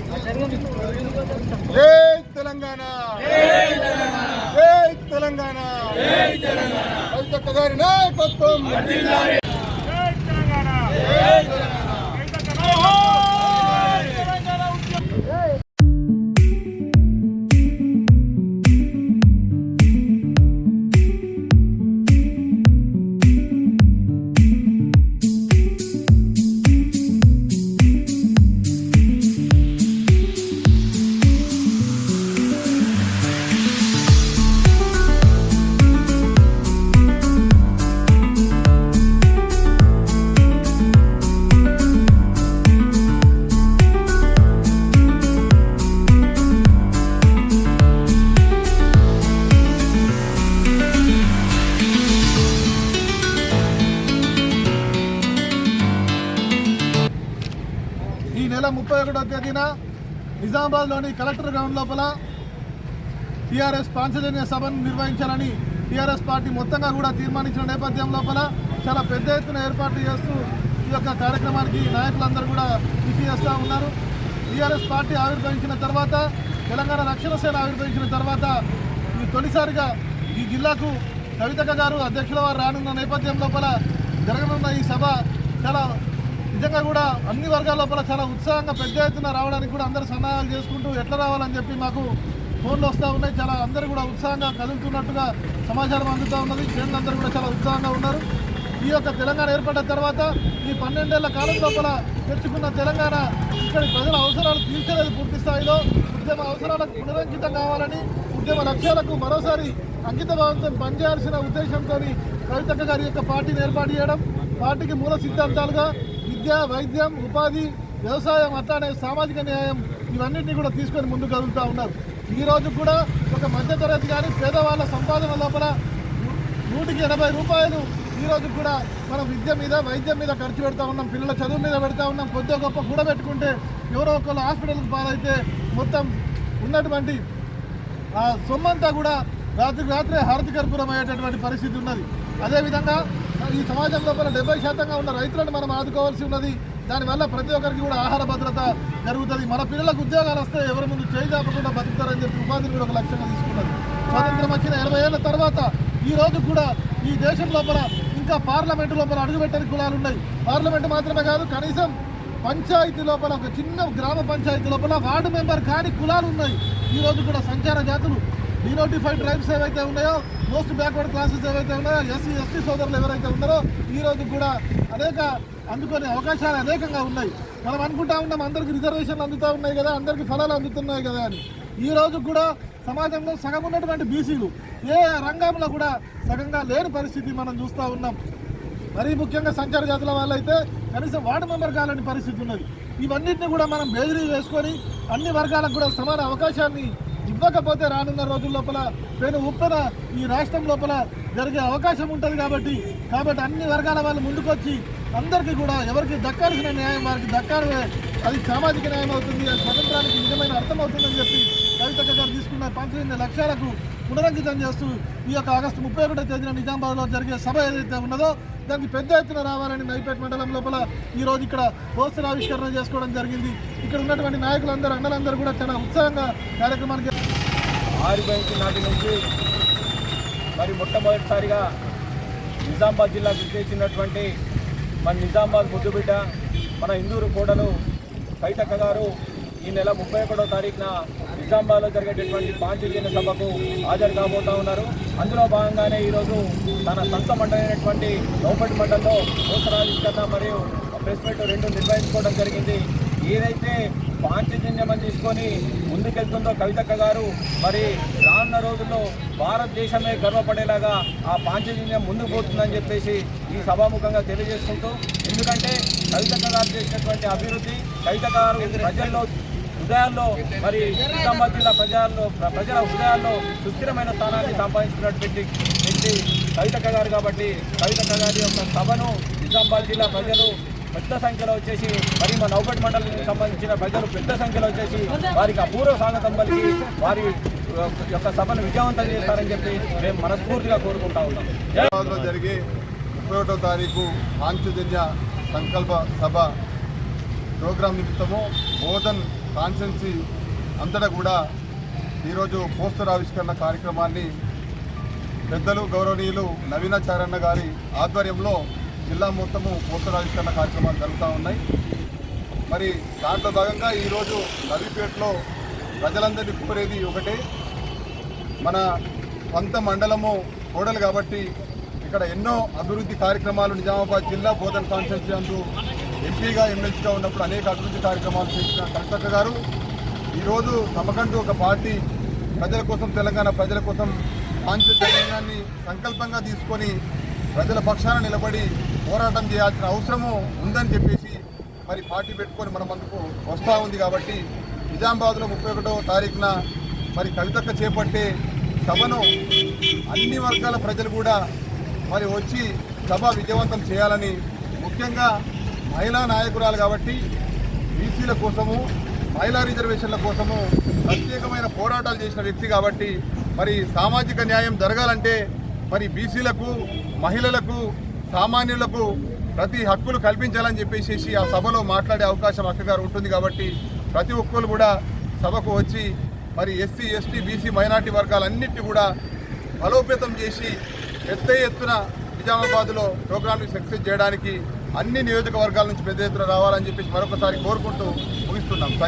జై తెలంగాణ, జై తెలంగాణ, కవితక్క గారి నాయకత్వం. ఈ నెల 31వ తేదీన నిజామాబాద్లోని కలెక్టర్ గ్రౌండ్ లోపల టీఆర్ఎస్ పాంచజన్య సభను నిర్వహించాలని టీఆర్ఎస్ పార్టీ మొత్తంగా కూడా తీర్మానించిన నేపథ్యం లోపల చాలా పెద్ద ఎత్తున ఏర్పాట్లు చేస్తూ ఈ యొక్క కార్యక్రమానికి నాయకులందరూ కూడా కృషి చేస్తూ ఉన్నారు. టీఆర్ఎస్ పార్టీ ఆవిర్భవించిన తర్వాత, తెలంగాణ రక్షణ సేన ఆవిర్భవించిన తర్వాత ఈ తొలిసారిగా ఈ జిల్లాకు కవితక్క గారు అధ్యక్షుల వారు రానున్న నేపథ్యం లోపల జరగనున్న ఈ సభ చాలా నిజంగా కూడా అన్ని వర్గాల లోపల చాలా ఉత్సాహంగా పెద్ద ఎత్తున రావడానికి కూడా అందరూ సన్నాహాలు చేసుకుంటూ ఎట్లా రావాలని చెప్పి మాకు ఫోన్లు వస్తూ ఉన్నాయి. చాలా అందరూ కూడా ఉత్సాహంగా కదులుతున్నట్టుగా సమాచారం అందుతూ ఉన్నది. శ్రేణులందరూ కూడా చాలా ఉత్సాహంగా ఉన్నారు. ఈ యొక్క తెలంగాణ ఏర్పడిన తర్వాత ఈ 12 ఏళ్ల కాలం లోపల తెచ్చుకున్న తెలంగాణ ఇక్కడి ప్రజల అవసరాలు తీర్చలేదు. పూర్తి స్థాయిలో ఉద్యమ అవసరాలకు పునరంకితం కావాలని, ఉద్యమ లక్ష్యాలకు మరోసారి అంకితభావంతో పనిచేయాల్సిన ఉద్దేశంతో కవితక్క గారి యొక్క పార్టీని ఏర్పాటు చేయడం, పార్టీకి మూల సిద్ధాంతాలుగా విద్య, వైద్యం, ఉపాధి, వ్యవసాయం, అట్లానే సామాజిక న్యాయం ఇవన్నింటినీ కూడా తీసుకొని ముందుకు కదులుతూ ఉన్నారు. ఈ రోజు కూడా ఒక మధ్యతరగతి కానీ పేదవాళ్ళ సంపాదన లోపల 180 రూపాయలు ఈ రోజు కూడా మనం విద్య మీద, వైద్యం మీద ఖర్చు పెడతా ఉన్నాం, పిల్లల చదువు మీద పెడతా ఉన్నాం. కొద్దిగా గొప్ప కూడబెట్టుకుంటే ఎవరో ఒకళ్ళు హాస్పిటల్కి పాలైతే మొత్తం ఉన్నటువంటి ఆ సొమ్మంతా కూడా రాత్రే హారతి కర్పూరం అయ్యేటటువంటి పరిస్థితి ఉన్నది. అదేవిధంగా ఈ సమాజం లోపల 70% ఉన్న రైతులను మనం ఆదుకోవాల్సి ఉన్నది. దానివల్ల ప్రతి ఒక్కరికి కూడా ఆహార భద్రత జరుగుతుంది. మన పిల్లలకు ఉద్యోగాలు వస్తే ఎవరి ముందు చేయి చాపకుండా బతుకుతారని చెప్పి ఉపాధిని కూడా ఒక లక్ష్యంగా తీసుకున్నది. స్వాతంత్రం వచ్చిన 80 ఏళ్ల తర్వాత ఈ రోజు కూడా ఈ దేశం లోపల ఇంకా పార్లమెంటు లోపల అడుగుపెట్టని కులాలు ఉన్నాయి. పార్లమెంటు మాత్రమే కాదు, కనీసం పంచాయతీ లోపల ఒక చిన్న గ్రామ పంచాయతీ లోపల వార్డు మెంబర్ కాని కులాలు ఉన్నాయి. ఈ రోజు కూడా సంచార జాతులు, డినోటిఫైడ్ ట్రైబ్స్ ఏవైతే ఉన్నాయో, మోస్ట్ బ్యాక్వర్డ్ క్లాసెస్ ఏవైతే ఉన్నాయో, ఎస్సీ ఎస్టీ సోదరులు ఎవరైతే ఉన్నారో ఈ రోజు కూడా అనేక అందుకునే అవకాశాలు అనేకంగా ఉన్నాయి. మనం అనుకుంటా ఉన్నాం అందరికీ రిజర్వేషన్లు అందుతూ ఉన్నాయి కదా, అందరికీ ఫలాలు అందుతున్నాయి కదా అని. ఈ రోజు కూడా సమాజంలో సగం ఉన్నటువంటి బీసీలు ఏ రంగంలో కూడా సగంగా లేని పరిస్థితి మనం చూస్తూ ఉన్నాం. మరీ ముఖ్యంగా సంచార జాతుల వాళ్ళైతే కనీసం వార్డు మెంబర్ కాలని పరిస్థితి ఉన్నది. ఇవన్నింటినీ కూడా మనం బేదరీ వేసుకొని అన్ని వర్గాలకు కూడా సమాన అవకాశాన్ని ఇవ్వకపోతే రానున్న రోజుల లోపల పెను ఉప్పెన ఈ రాష్ట్రం లోపల జరిగే అవకాశం ఉంటుంది. కాబట్టి అన్ని వర్గాల వాళ్ళు ముందుకొచ్చి అందరికీ కూడా ఎవరికి దక్కాల్సిన న్యాయం వారికి దక్కాలి. అది సామాజిక న్యాయం అవుతుంది, అది స్వతంత్రానికి నిజమైన అర్థం అవుతుందని చెప్పి కవితక్క గారు తీసుకున్న 18 లక్ష్యాలకు పునరంకితం చేస్తూ ఈ యొక్క ఆగస్టు 31వ తేదీన నిజామాబాద్లో జరిగే సభ ఏదైతే ఉన్నదో దానికి పెద్ద ఎత్తున రావాలని నైపేట మండలం లోపల ఈరోజు ఇక్కడ పోస్టర్ ఆవిష్కరణ చేసుకోవడం జరిగింది. ఇక్కడ ఉన్నటువంటి నాయకులందరూ, అన్నలందరూ కూడా చాలా ఉత్సాహంగా కార్యక్రమానికి ఆవిర్భవించిన నాటి నుంచి మరి మొట్టమొదటిసారిగా నిజామాబాద్ జిల్లాకు చేసినటువంటి మన నిజామాబాద్ ముద్దుబిడ్డ, మన హిందూరు కోడలు కవితక్క గారు ఈ నెల 31వ తారీఖున నిజామాబాద్లో జరిగేటటువంటి పాంచజన్య సభకు హాజరు కాబోతా ఉన్నారు. అందులో భాగంగానే ఈరోజు తన సొంత మండలైనటువంటి నౌపటి మండలంలో పోస్టరావిష్కరణ మరియు ప్రెస్ మీట్ 2 నిర్వహించుకోవడం జరిగింది. ఏదైతే పాంచజన్యం తీసుకొని ముందుకెళ్తుందో కవితక్క గారు, మరి రానున్న రోజుల్లో భారతదేశమే గర్వపడేలాగా ఆ పాంచజన్యం ముందుకు పోతుందని చెప్పేసి ఈ సభాముఖంగా తెలియజేసుకుంటూ, ఎందుకంటే కవితక్క గారు చేసినటువంటి అభివృద్ధి, కవితక్క గారు ప్రజల్లో హృదయాల్లో, మరి నిజామాబాద్ జిల్లా ప్రజల హృదయాల్లో సుస్థిరమైన స్థానాన్ని సంపాదించినటువంటి వ్యక్తి కవితక్క గారు. కాబట్టి కవితక్క గారి యొక్క సభను నిజామాబాద్ జిల్లా ప్రజలు పెద్ద సంఖ్యలో వచ్చేసి, మరి మా నౌపటి మండలానికి సంబంధించిన ప్రజలు పెద్ద సంఖ్యలో వచ్చేసి వారికి అపూర్వ స్వాగతం పలికి వారి యొక్క సభను విజయవంతం చేస్తారని చెప్పి మేము మనస్ఫూర్తిగా కోరుకుంటా ఉన్నాం. హైదరాబాద్లో జరిగే 31వ తారీఖు పాంచజన్య సంకల్ప సభ ప్రోగ్రాం నిమిత్తము బోధన్ కాన్స్టెన్సీ అంతటా కూడా ఈరోజు పోస్టర్ ఆవిష్కరణ కార్యక్రమాన్ని పెద్దలు గౌరవనీయులు నవీనాచార్యన్న గారి ఆధ్వర్యంలో జిల్లా మొత్తము పోస్టర్ ఆవిష్కరణ కార్యక్రమాలు జరుగుతూ ఉన్నాయి. మరి దాంట్లో భాగంగా ఈరోజు నవీపేటలో ప్రజలందరినీ కోరేది ఒకటే, మన సొంత మండలము కోడలు కాబట్టి ఇక్కడ ఎన్నో అభివృద్ధి కార్యక్రమాలు నిజామాబాద్ జిల్లా బోధన్ కాన్స్టిట్యున్సీ అందు ఎంపీగా ఎమ్మెల్సీగా ఉన్నప్పుడు అనేక అభివృద్ధి కార్యక్రమాలు చేసిన కవితక్క గారు ఈరోజు తమకంటూ ఒక పార్టీ ప్రజల కోసం, తెలంగాణ ప్రజల కోసం పాంచజన్యాన్ని సంకల్పంగా తీసుకొని ప్రజల పక్షాన నిలబడి పోరాటం చేయాల్సిన అవసరము ఉందని చెప్పేసి మరి పార్టీ పెట్టుకొని మన ముందుకు వస్తూ ఉంది. కాబట్టి నిజామాబాద్లో 31వ తారీఖున మరి కవితక్క చేపట్టే సభను అన్ని వర్గాల ప్రజలు కూడా మరి వచ్చి సభ విజయవంతం చేయాలని, ముఖ్యంగా మహిళా నాయకురాలు కాబట్టి బీసీల కోసము, మహిళా రిజర్వేషన్ల కోసము ప్రత్యేకమైన పోరాటాలు చేసిన వ్యక్తి కాబట్టి మరి సామాజిక న్యాయం జరగాలంటే మరి బీసీలకు, మహిళలకు, సామాన్యులకు ప్రతి హక్కులు కల్పించాలని చెప్పేసి ఆ సభలో మాట్లాడే అవకాశం అక్కగారు ఉంటుంది. కాబట్టి ప్రతి ఒక్కరు కూడా సభకు వచ్చి మరి ఎస్సీ, ఎస్టీ, బీసీ, మైనార్టీ వర్గాలన్నింటినీ కూడా బలోపేతం చేసి పెద్ద ఎత్తున నిజామాబాద్లో ప్రోగ్రామ్ని సక్సెస్ చేయడానికి అన్ని నియోజకవర్గాల నుంచి పెద్ద ఎత్తున రావాలని చెప్పేసి మరొకసారి కోరుకుంటూ ముగిస్తున్నాం. Thank you.